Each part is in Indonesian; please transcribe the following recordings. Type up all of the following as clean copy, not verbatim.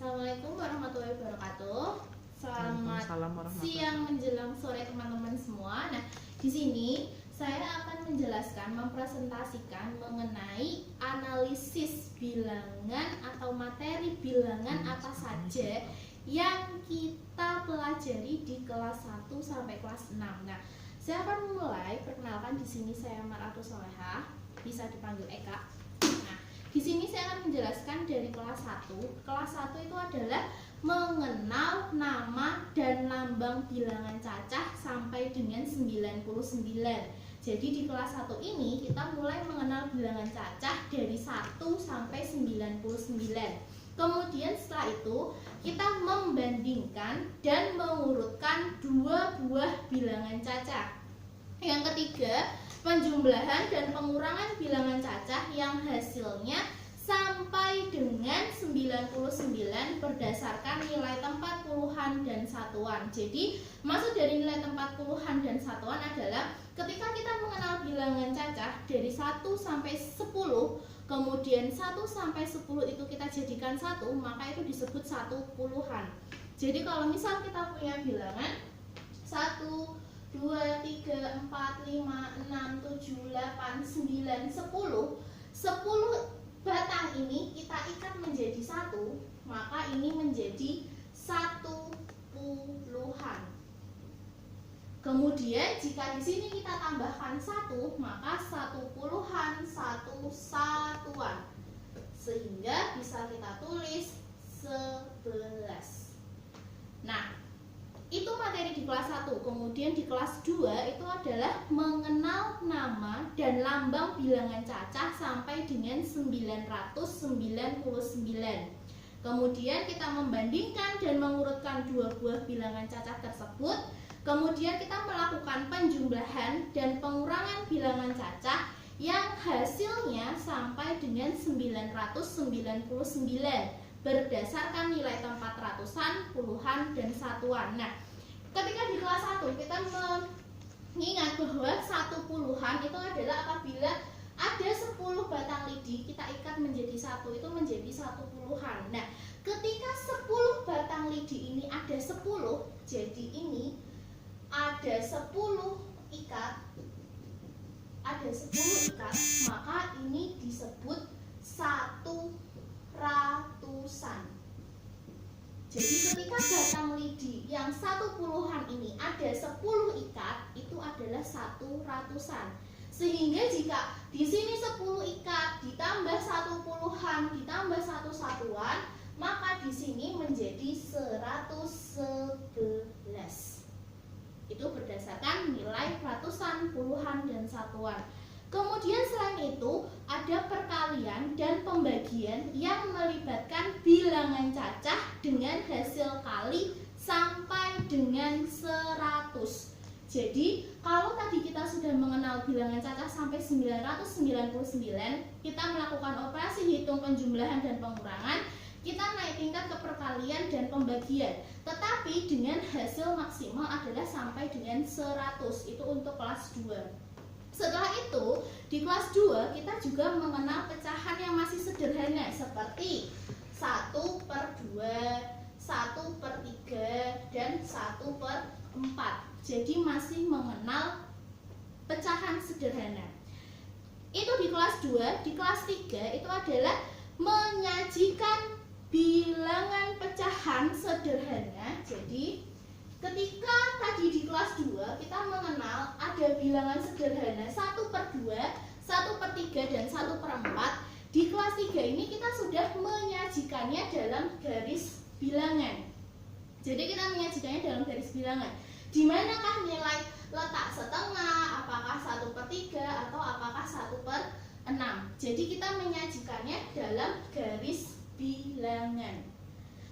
Assalamualaikum warahmatullahi wabarakatuh. Selamat siang menjelang sore teman-teman semua. Nah, di sini saya akan menjelaskan, mempresentasikan mengenai analisis bilangan atau materi bilangan apa saja yang kita pelajari di kelas 1 sampai kelas 6. Nah, saya akan mulai perkenalkan. Di sini saya Maratus Solehah, bisa dipanggil Eka. Nah, di sini saya akan menjelaskan dari kelas 1. Kelas 1 itu adalah mengenal nama dan lambang bilangan cacah sampai dengan 99. Jadi di kelas 1 ini kita mulai mengenal bilangan cacah dari 1 sampai 99. Kemudian setelah itu kita membandingkan dan mengurutkan dua buah bilangan cacah. Yang ketiga, penjumlahan dan pengurangan bilangan cacah yang hasilnya sampai dengan 99 berdasarkan nilai tempat puluhan dan satuan. Jadi maksud dari nilai tempat puluhan dan satuan adalah ketika kita mengenal bilangan cacah dari 1 sampai 10, kemudian 1 sampai 10 itu kita jadikan 1, maka itu disebut satu puluhan. Jadi kalau misal kita punya bilangan 1, 2, 3, 4, 5, 6, 7, 8, 9, 10 batang ini kita ikat menjadi 1, maka ini menjadi satu puluhan. Kemudian jika di sini kita tambahkan 1, maka satu puluhan satu satuan, sehingga bisa kita tulis 11. Nah, itu materi di kelas 1. Kemudian di kelas 2 itu adalah mengenal nama dan lambang bilangan cacah sampai dengan 999. Kemudian kita membandingkan dan mengurutkan dua buah bilangan cacah tersebut. Kemudian kita melakukan penjumlahan dan pengurangan bilangan cacah yang hasilnya sampai dengan 999 berdasarkan nilai tempat ratusan, puluhan, dan satuan. Nah, ketika di kelas 1 kita mengingat bahwa satu puluhan itu adalah apabila ada 10 batang lidi kita ikat menjadi 1, itu menjadi satu puluhan. Nah, ketika 10 batang lidi ini ada 10, jadi ini ada 10 ikat, maka ini disebut satu ratusan. Jadi ketika batang lidi yang satu puluhan ini ada 10 ikat, itu adalah satu ratusan. Sehingga jika di sini 10 ikat ditambah satu puluhan ditambah satu satuan, maka di sini menjadi 111. Itu berdasarkan nilai ratusan, puluhan, dan satuan. Kemudian selain itu ada perkalian dan pembagian yang melibatkan bilangan cacah dengan hasil kali sampai dengan 100. Jadi kalau tadi kita sudah mengenal bilangan cacah sampai 999, kita melakukan operasi hitung penjumlahan dan pengurangan, kita naik tingkat ke perkalian dan pembagian. Tetapi dengan hasil maksimal adalah sampai dengan 100. Itu untuk kelas 2. Setelah itu, di kelas 2 kita juga mengenal pecahan yang masih sederhana seperti 1/2, 1/3, dan 1/4. Jadi masih mengenal pecahan sederhana. Itu di kelas 2. Di kelas 3 itu adalah menyajikan bilangan pecahan sederhana. Jadi ketika tadi di kelas 2 kita mengenal ada bilangan sederhana 1/2, 1/3, dan 1/4. Di kelas 3 ini kita sudah menyajikannya dalam garis bilangan. Jadi kita menyajikannya dalam garis bilangan. Di manakah nilai letak setengah, apakah 1/3 atau apakah 1/6. Jadi kita menyajikannya dalam garis bilangan.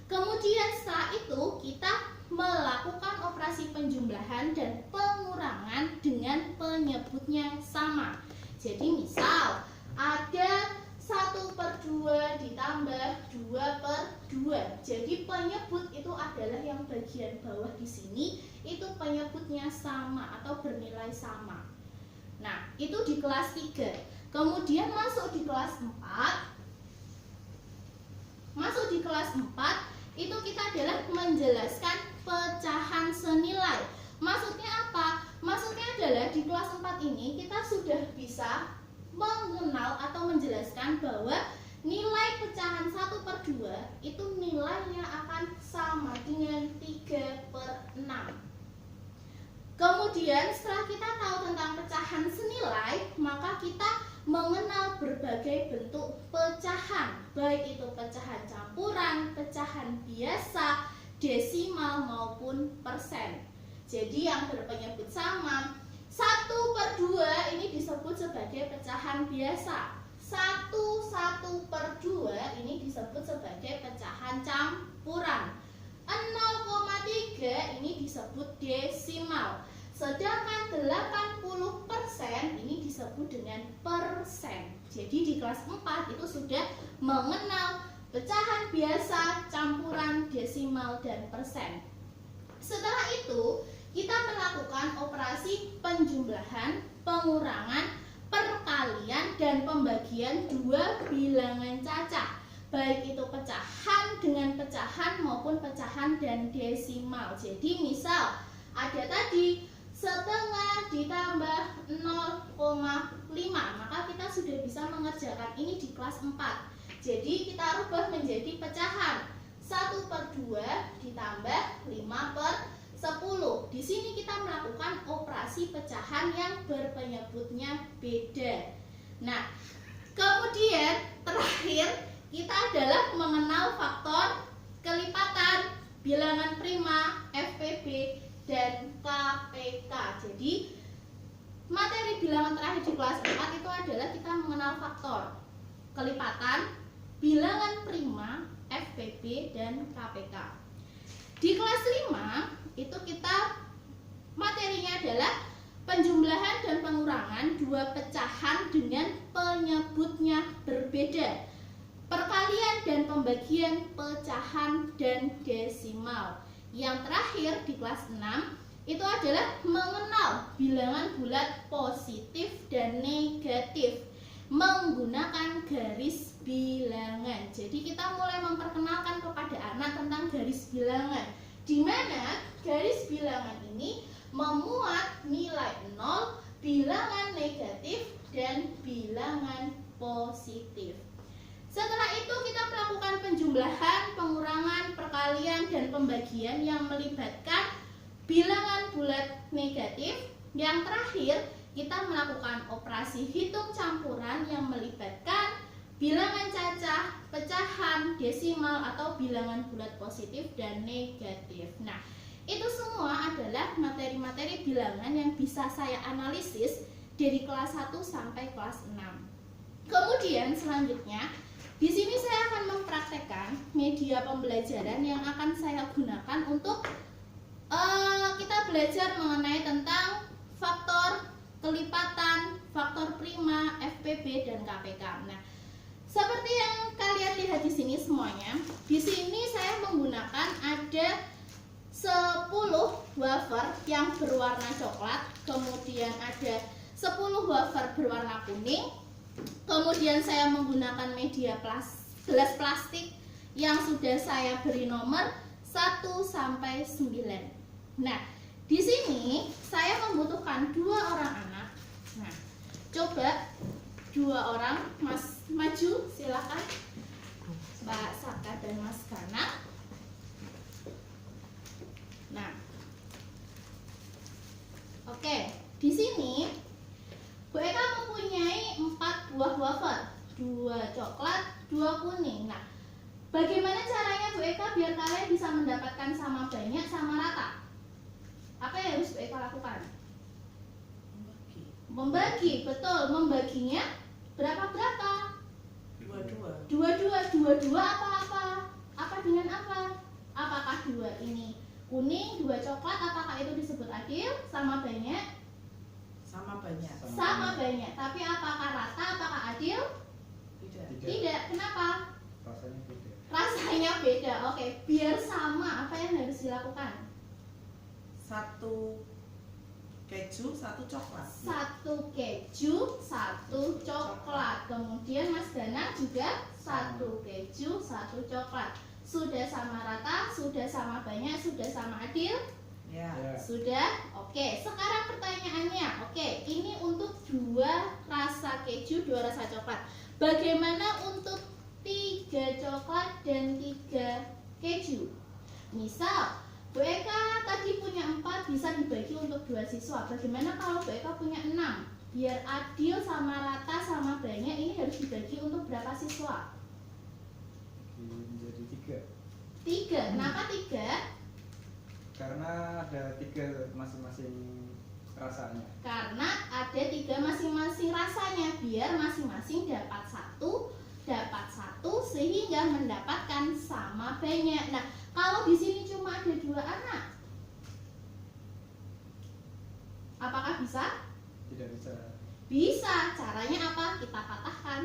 Kemudian setelah itu kita melakukan operasi penjumlahan dan pengurangan dengan penyebutnya sama. Jadi misal ada 1/2 ditambah 2/2. Jadi penyebut itu adalah yang bagian bawah di sini, itu penyebutnya sama atau bernilai sama. Nah, itu di kelas 3. Kemudian masuk di kelas 4. adalah menjelaskan pecahan senilai. Maksudnya apa? Maksudnya adalah di kelas 4 ini kita sudah bisa mengenal atau menjelaskan bahwa nilai pecahan 1/2 itu nilainya akan sama dengan 3/6. Kemudian setelah kita tahu tentang pecahan senilai, maka kita mengenal berbagai bentuk pecahan, baik itu pecahan campuran, pecahan biasa, desimal maupun persen. Jadi yang berpenyebut sama 1/2 ini disebut sebagai pecahan biasa. 1/2 ini disebut sebagai pecahan campuran. 0,3 ini disebut desimal. Sedangkan 80% ini disebut dengan persen. Jadi di kelas 4 itu sudah mengenal pecahan biasa, campuran, desimal, dan persen. Setelah itu kita melakukan operasi penjumlahan, pengurangan, perkalian, dan pembagian dua bilangan cacah, baik itu pecahan dengan pecahan maupun pecahan dan desimal. Jadi misal ada tadi setengah ditambah 0,5, maka kita sudah bisa mengerjakan ini di kelas 4. Jadi kita rubah menjadi pecahan 1/2 ditambah 5/10. Di sini kita melakukan operasi pecahan yang berpenyebutnya beda. Nah, kemudian terakhir kita adalah mengenal faktor kelipatan, bilangan prima, FPB, dan KPK. Jadi materi bilangan terakhir di kelas 4 itu adalah kita mengenal faktor kelipatan, bilangan prima, FPB, dan KPK. Di kelas 5 itu kita materinya adalah penjumlahan dan pengurangan dua pecahan dengan penyebutnya berbeda, perkalian dan pembagian pecahan dan desimal. Yang terakhir di kelas 6 itu adalah mengenal bilangan bulat positif dan negatif menggunakan garis bilangan. Jadi kita mulai memperkenalkan kepada anak tentang garis bilangan, di mana garis bilangan ini memuat nilai 0, bilangan negatif, dan bilangan positif. Setelah itu kita melakukan penjumlahan, pengurangan, perkalian, dan pembagian yang melibatkan bilangan bulat negatif. Yang terakhir kita melakukan operasi hitung campuran yang melibatkan bilangan cacah, pecahan, desimal, atau bilangan bulat positif dan negatif. Nah, itu semua adalah materi-materi bilangan yang bisa saya analisis dari kelas 1 sampai kelas 6. Kemudian selanjutnya di sini saya akan mempraktekkan media pembelajaran yang akan saya gunakan untuk kita belajar mengenai tentang faktor kelipatan, faktor prima, FPB, dan KPK. Nah, seperti yang kalian lihat di sini semuanya, di sini saya menggunakan ada 10 wafer yang berwarna coklat, kemudian ada 10 wafer berwarna kuning. Kemudian saya menggunakan media gelas plastik yang sudah saya beri nomor 1 sampai 9. Nah, di sini saya membutuhkan 2 orang anak. Nah, coba 2 orang, Mas maju silakan. Pak Saka dan Mas Kana. Nah, oke, di sini Bu Eka mempunyai 4 buah wafer, 2 coklat, 2 kuning. Nah, bagaimana caranya Bu Eka biar kalian bisa mendapatkan sama banyak, sama rata? Apa yang harus Bu Eka lakukan? Membagi, betul. Membaginya berapa-berapa? 22 apa-apa? Apa dengan apa? Apakah 2 ini kuning, 2 coklat, apakah itu disebut adil? Sama banyak? Sama banyak. Tapi apakah rata, apakah adil? Tidak. Kenapa? Rasanya beda. Oke, biar sama, apa yang harus dilakukan? 1 keju, 1 coklat. 1 keju, 1 coklat. Kemudian Mas Danang juga 1 keju, 1 coklat. Sudah sama rata, sudah sama banyak, sudah sama adil? Ya. Sudah? Oke, sekarang pertanyaannya. Oke, ini untuk 2 rasa keju, 2 rasa coklat. Bagaimana untuk 3 coklat dan 3 keju? Misal, Bu Eka tadi punya 4, bisa dibagi untuk 2 siswa. Bagaimana kalau Bu Eka punya 6? Biar adil sama rata sama banyak, ini harus dibagi untuk berapa siswa? Menjadi 3. 3. Kenapa 3? Karena ada 3 masing-masing rasanya. Karena ada 3 masing-masing rasanya, biar masing-masing dapat satu sehingga mendapatkan sama banyak. Nah, kalau di sini cuma ada 2 anak, apakah bisa? Tidak bisa. Bisa. Caranya apa? Kita patahkan.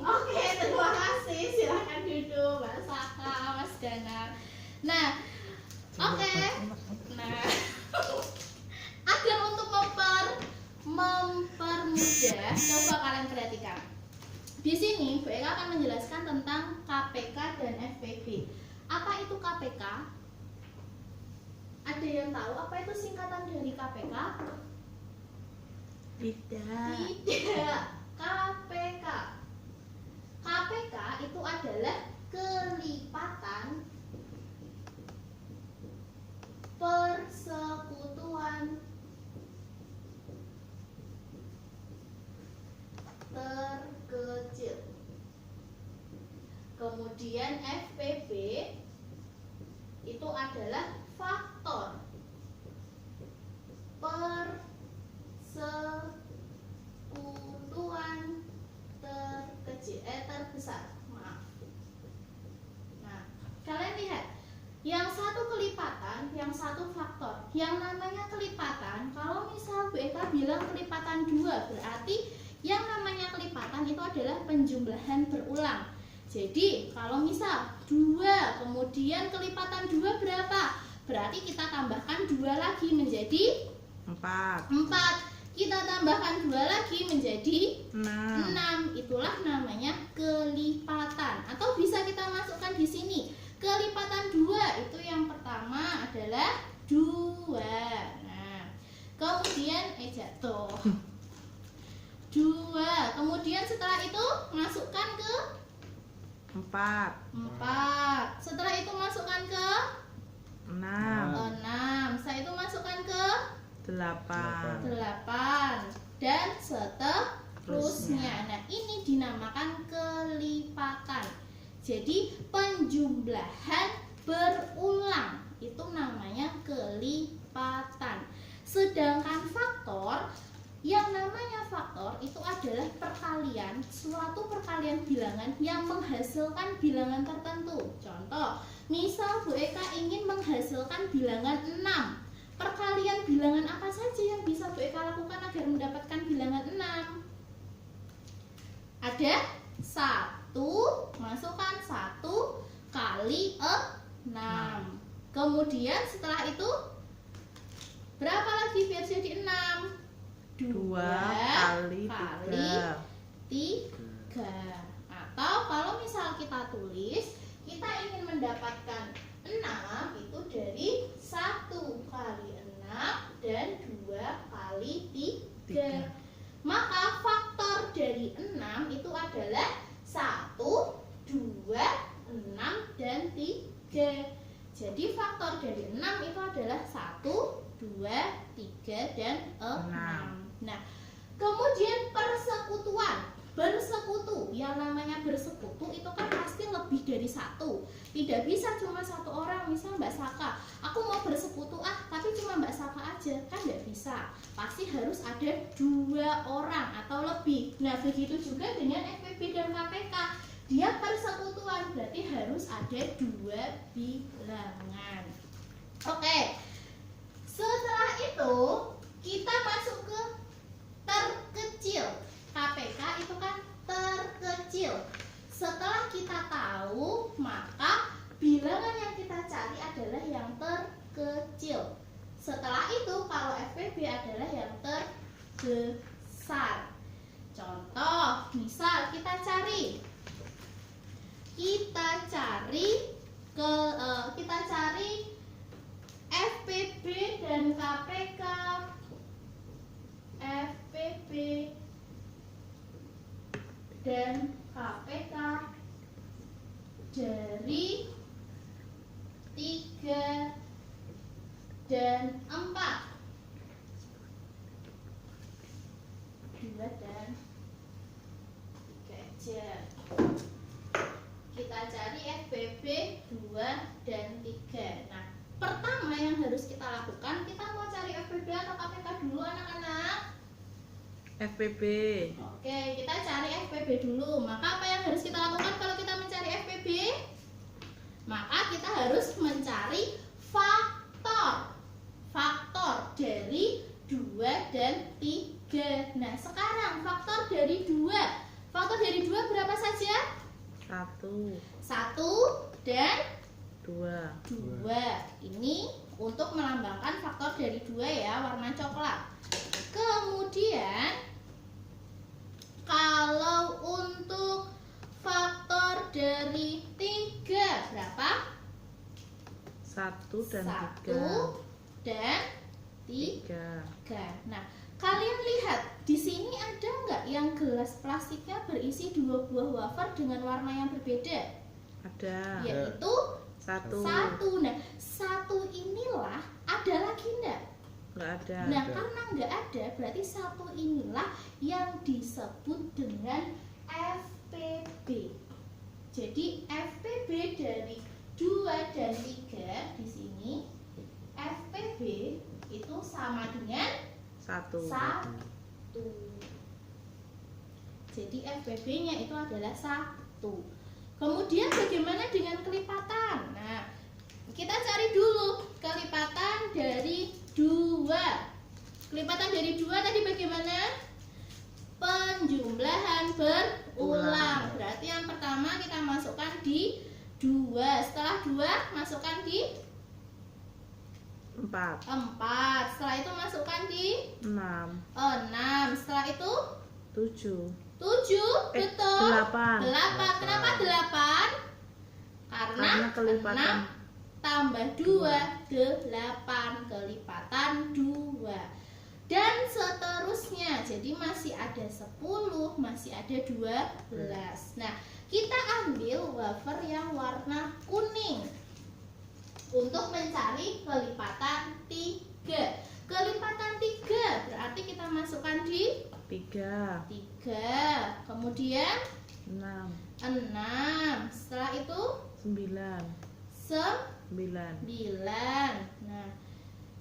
Oke, terima kasih. Silakan duduk, Mbak Saka, Mas Ganar. Nah, oke. Nah, agar untuk mempermudah, coba kalian perhatikan. Di sini Bu Eka akan menjelaskan tentang KPK dan FPB. Apa itu KPK? Ada yang tahu apa itu singkatan dari KPK? Tidak. KPK. KPK itu adalah kelipatan persekutuan terkecil. Kemudian FPB itu adalah faktor persekutuan terbesar. Maaf. Nah, kalian lihat, yang satu kelipatan, yang satu faktor. Yang namanya kelipatan, kalau misal Bu Eka bilang kelipatan 2, berarti yang namanya kelipatan itu adalah penjumlahan berulang. Jadi kalau misal 2 kemudian kelipatan 2 berapa? Berarti kita tambahkan 2 lagi menjadi 4. 4. Kita tambahkan 2 lagi menjadi 6. 6. Itulah namanya kelipatan. Atau bisa kita masukkan di sini. Kelipatan 2 itu yang pertama adalah 2. Nah, kemudian jatuh. 2. Kemudian setelah itu masukkan ke 4. 4. Setelah itu masukkan ke 6. 6. Setelah itu masukkan ke 8. 8 dan seterusnya. Nah, ini dinamakan kelipatan. Jadi penjumlahan berulang itu namanya kelipatan. Sedangkan faktor, yang namanya faktor itu adalah perkalian, suatu perkalian bilangan yang menghasilkan bilangan tertentu. Contoh, misal Bu Eka ingin menghasilkan bilangan 6. Perkalian bilangan apa saja yang bisa Bu Eka lakukan agar mendapatkan bilangan 6? Ada 1, masukkan 1 kali 6. Kemudian setelah itu berapa lagi biar jadi 6? 2 kali 3. 3. Atau kalau misal kita tulis, kita ingin mendapatkan 6 itu dari 1 kali 6 dan 2 kali 3. Maka faktor dari 6 itu adalah 1, 2, 6, dan 3. Jadi faktor dari 6 itu adalah 1, 2, 3, dan 6. Nah, kemudian persekutuan. Bersekutu, yang namanya bersekutu itu kan pasti lebih dari 1. Tidak bisa cuma 1 orang. Misal Mbak Saka, aku mau bersekutu tapi cuma Mbak Saka aja, kan nggak bisa. Pasti harus ada 2 orang atau lebih. Nah, begitu juga dengan FPB dan KPK. Dia persekutuan, berarti harus ada 2 bilangan. Oke. Setelah itu kita masuk ke terkecil. KPK itu kan terkecil. Setelah kita tahu, maka bilangan yang kita cari adalah yang terkecil. Setelah itu kalau FPB adalah yang terbesar. Contoh, misal kita cari kita cari FPB dan KPK. FPB dan KPK dari 3 dan 4. 2 dan 3 aja. Kita cari FPB 2 dan 3. Nah, pertama yang harus kita lakukan, kita mau cari FPB atau KPK dulu anak-anak? FPB. Oke, kita cari FPB dulu. Maka apa yang harus kita lakukan kalau kita mencari FPB? Maka kita harus mencari faktor. Faktor dari 2 dan 3. Nah, sekarang faktor dari 2. Faktor dari 2 berapa saja? 1 dan 2. Ini untuk melambangkan faktor dari 2 ya, warna coklat. Kemudian kalau untuk faktor dari 3 berapa? 1 dan 1 3. dan 3. Nah, kalian lihat di sini ada nggak yang gelas plastiknya berisi 2 buah wafer dengan warna yang berbeda? Ada. Yaitu 1. 1. Nah, 1 inilah ada lagi enggak? Nggak ada. Nah, karena nggak ada, berarti 1 inilah yang disebut dengan FPB. Jadi FPB dari 2 dan 3 di sini, FPB itu sama dengan 1. 1. Jadi FPB-nya itu adalah 1. Kemudian bagaimana dengan kelipatan? Nah, kita cari dulu kelipatan dari 2. Kelipatan dari 2 tadi bagaimana? Penjumlahan berulang. Berarti yang pertama kita masukkan di 2. Setelah 2 masukkan di 4. 4. Setelah itu masukkan di 6. 6. Setelah itu 7. 7. Betul. 8. 8. Kenapa 8? Karena kelipatan 6 tambah 2, 8. Kelipatan 2. Dan seterusnya. Jadi masih ada 10, masih ada 12. Nah, kita ambil wafer yang warna kuning untuk mencari kelipatan 3. Kelipatan 3 berarti kita masukkan di 3. 3. Kemudian 6. 6. Setelah itu 9. 9. Nah,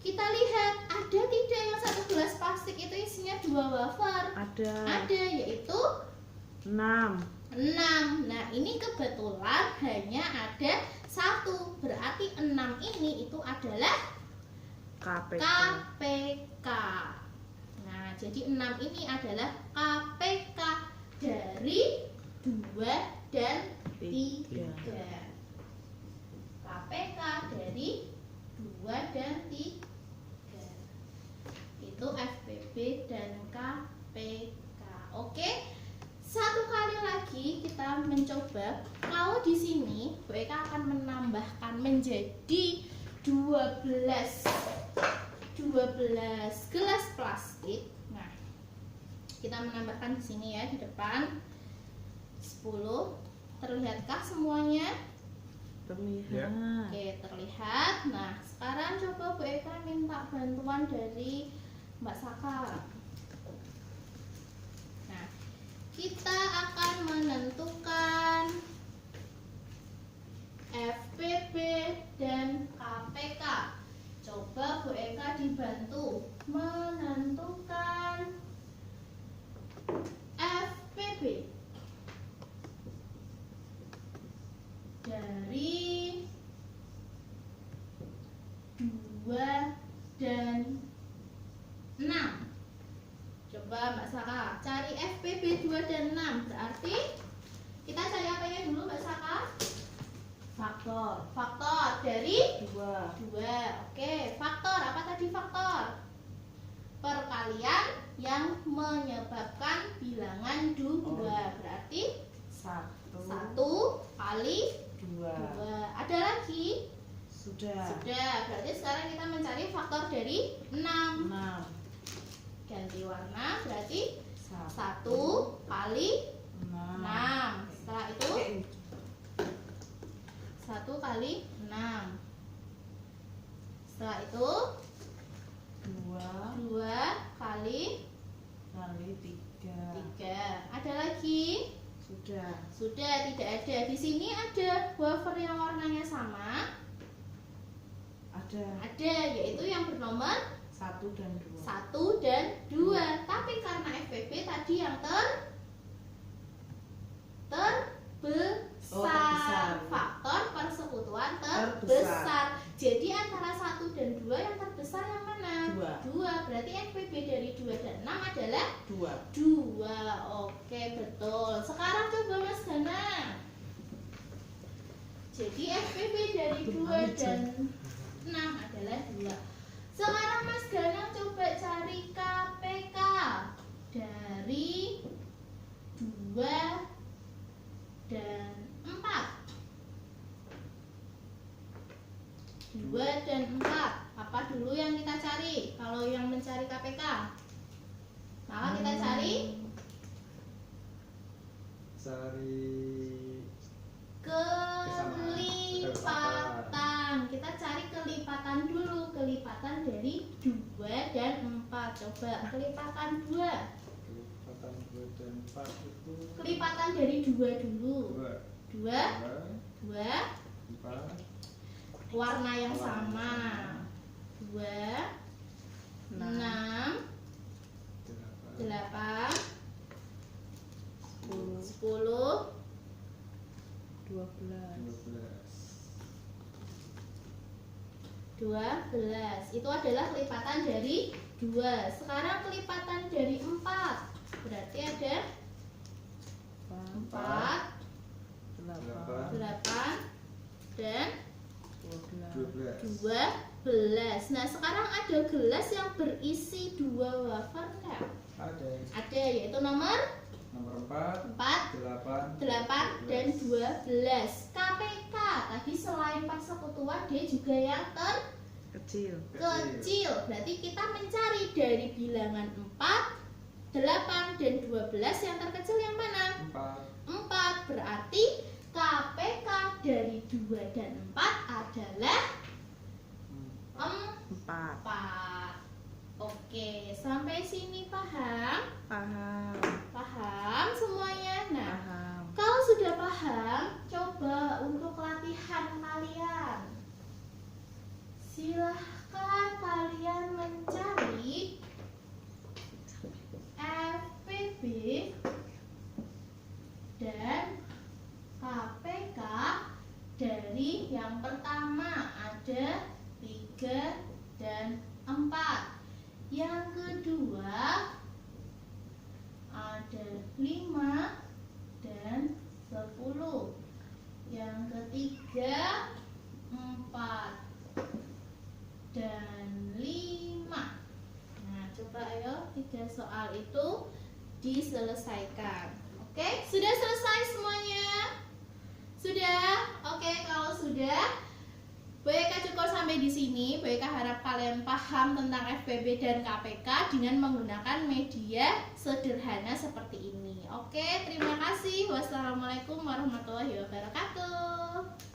kita lihat ada tidak yang satu gelas plastik itu isinya 2 wafer? Ada. Yaitu 6. 6. Nah, ini kebetulan hanya ada 1. Berarti 6 ini itu adalah KPK. KPK. Nah, jadi 6 ini adalah KPK dari 2 dan 3. KPK dari 2 dan 3. Itu FPB dan KPK. Oke. Satu kali lagi kita mencoba. Kalau di sini Bu Eka akan menambahkan menjadi 12 gelas plastik. Nah, kita menambahkan di sini ya, di depan 10. Terlihatkah semuanya? Terlihat. Oke, terlihat. Nah, sekarang coba Bu Eka minta bantuan dari Mbak Saka. Nah, kita akan menentukan FPB dan KPK. Coba Bu Eka dibantu menentukan FPB dari 2 dan 6. Coba Mbak Saka cari FPB 2 dan 6. Berarti kita cari apanya dulu Mbak Saka? Faktor dari 2. Oke, faktor apa tadi faktor? Perkalian yang menyebabkan bilangan 2. Berarti 1 1 kali 2. 2. Ada lagi? Sudah. Sudah. Berarti sekarang kita mencari faktor dari 6. 6. Ganti warna, berarti 1 1 kali 6. 6. Setelah itu 1 kali 6. Setelah itu 2 kali kali 3. 3. Ada lagi? Sudah. Sudah, tidak ada. Di sini ada wafer yang warnanya sama. Ada Ada, yaitu yang bernomor 1 dan 2. 1 dan 2. Tapi karena FPB tadi yang terbesar. Faktor persekutuan terbesar. Jadi antara 1 dan 2 yang terbesar yang mana? 2. Berarti FPB dari 2 dan 6 adalah 2. 2. Oke, betul. Sekarang coba Mas Gana. Jadi FPB dari 2 dan 6 adalah 2. Sekarang Mas Gana coba cari KPK dari 2 dan 4. 2 dan 4. Apa dulu yang kita cari? Kalau yang mencari KPK, maka kita cari kelipatan. Kita cari kelipatan dulu. Kelipatan dari 2 dan 4. Coba kelipatan 2. Kelipatan 2 dan 4 itu Kelipatan dari 2 dulu. 2 2 4 warna yang sama. 2 6 8 10 12. Itu adalah kelipatan dari 2. Sekarang kelipatan dari 4. Berarti ada 4 8 dan 12. Nah, sekarang ada gelas yang berisi 2 wafer enggak? Ada, yaitu nomor 4, 8 dan 12. KPK tadi selain persekutuan dia juga yang Kecil. kecil. Berarti kita mencari dari bilangan 4, 8 dan 12 yang terkecil yang mana? 4. Berarti KPK dari 2 dan 4 adalah 4. Oke, sampai sini paham? Paham semuanya? Nah, Paham. kalau sudah paham, coba untuk latihan kalian. Silahkan kalian mencari FPB dan KPK dari yang pertama ada 3 dan 4. Yang kedua ada 5 dan 10. Yang ketiga 4 dan 5. Nah, coba ayo 3 soal itu diselesaikan. Oke, sudah selesai semuanya? Sudah? Oke, kalau sudah, BK cukup sampai di sini. BK harap kalian paham tentang FPB dan KPK dengan menggunakan media sederhana seperti ini. Oke, terima kasih. Wassalamualaikum warahmatullahi wabarakatuh.